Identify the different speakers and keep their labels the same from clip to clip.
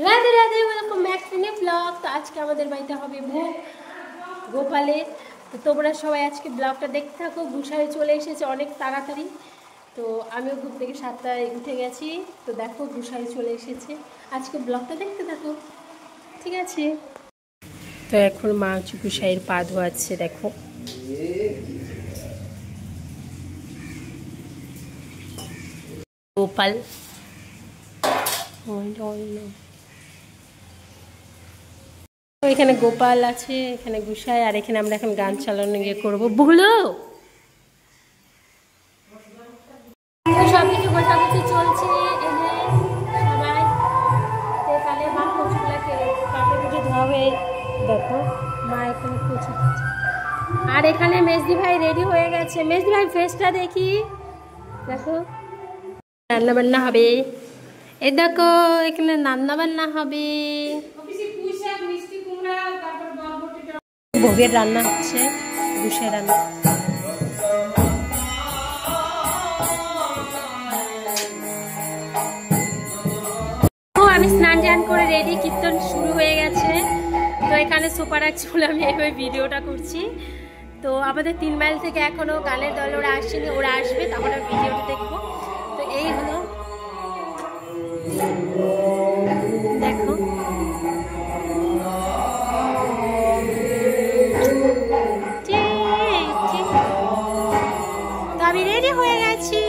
Speaker 1: Radhe Radhe, welcome back to new blog. তো আজকে আমাদের বাড়িতে হবে ভোগ গোপালের। তো তোমরা সবাই আজকে ব্লগটা দেখতে থাকো। গুছায় চলে এসেছে অনেক তাড়াতাড়ি। তো আমিও ঘুম থেকে 7টায় উঠে গেছি। তো দেখো গুছায় চলে এসেছে। আজকে ব্লগটা দেখতে থাকো, ঠিক আছে? তো এখন মা গুছাইয়ের পা ধোয়াচ্ছে, দেখো। গোপাল এখানে গোপাল আছে, এখানে গুছাই, আর এখানে আমরা এখন গান চালানো গিয়ে করবো। বুগলো সব কিছু গোছাগুছি চলছে। সবাই কালে মা কচুগুলাকে কাপড় পুজো ধোয়া হয়ে, দেখো মা এখানে কচু। আর এখানে মেজদি ভাই রেডি হয়ে গেছে। মেজদি ভাই ফেসটা দেখি, দেখো রান্না বান্না হবে। এই দেখো এখানে রান্না বান্না হবে, ভোগের রান্না হচ্ছে, গুষের রান্না। আমি স্নান টান করে রেডি, কীর্তন শুরু হয়ে গেছে। তো এখানে সুপার আক্স বলে আমি এইভাবে ভিডিওটা করছি। তো আমাদের 3 মাইল থেকে এখনো গানের দল ওরা আসেনি, ওরা আসবে, তখন আমি ভিডিওটা দেখবো। তো এই হলো, দেখো তো আমি রেডি হয়ে গেছি।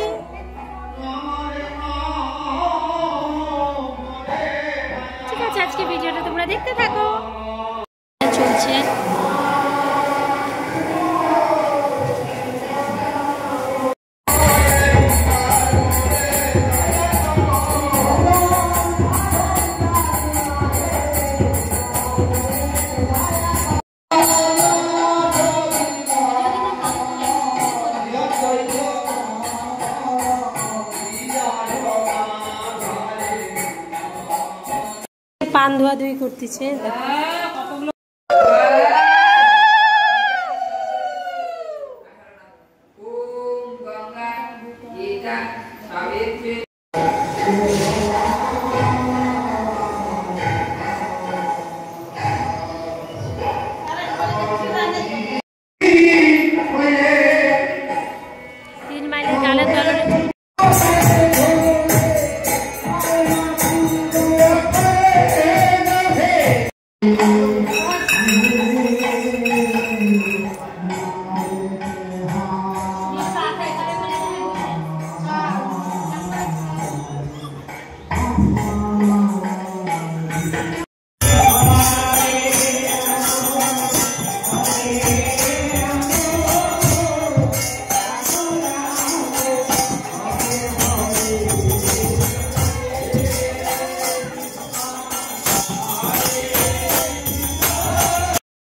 Speaker 1: ঠিক আছে, আজকে ভিডিওটা তোমরা দেখতে থাকো। চলছে পান ধোয়াধুয়ি করতেছে, দেখো।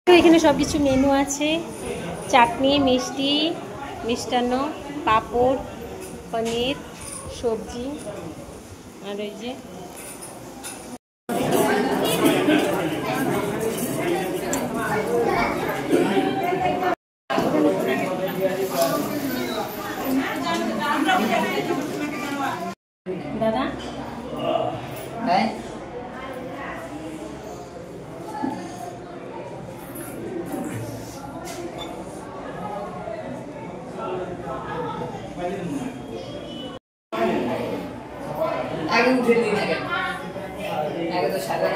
Speaker 1: এখানে সবকিছু মেনু আছে, চাটনি, মিষ্টি, মিষ্টান্ন, পাঁপড়, পনির, সবজি, আর ওই যে দাদা
Speaker 2: আগে উঠে দিই না, আগে তো সাদা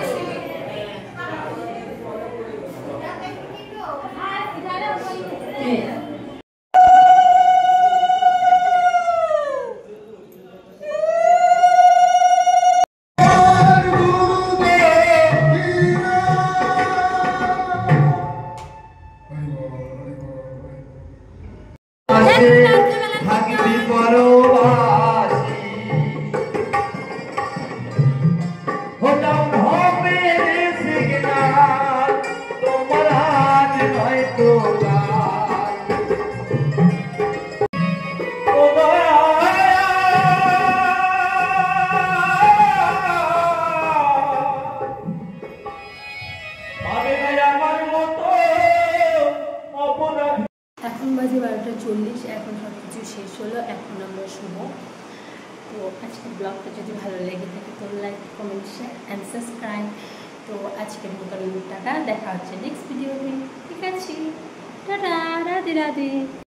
Speaker 2: এখন বাজে 12:40। এখন সব কিছু শেষ হলো, এখন আমরা শুভ।
Speaker 1: তো আজকের ব্লগটা যদি ভালো লেগে থাকে তো like comment share and subscribe. তো আজকের মতো টাটা, দেখা হচ্ছে নেক্সট ভিডিওতে। ঠিক আছে, টাটা, রাধে রাধে।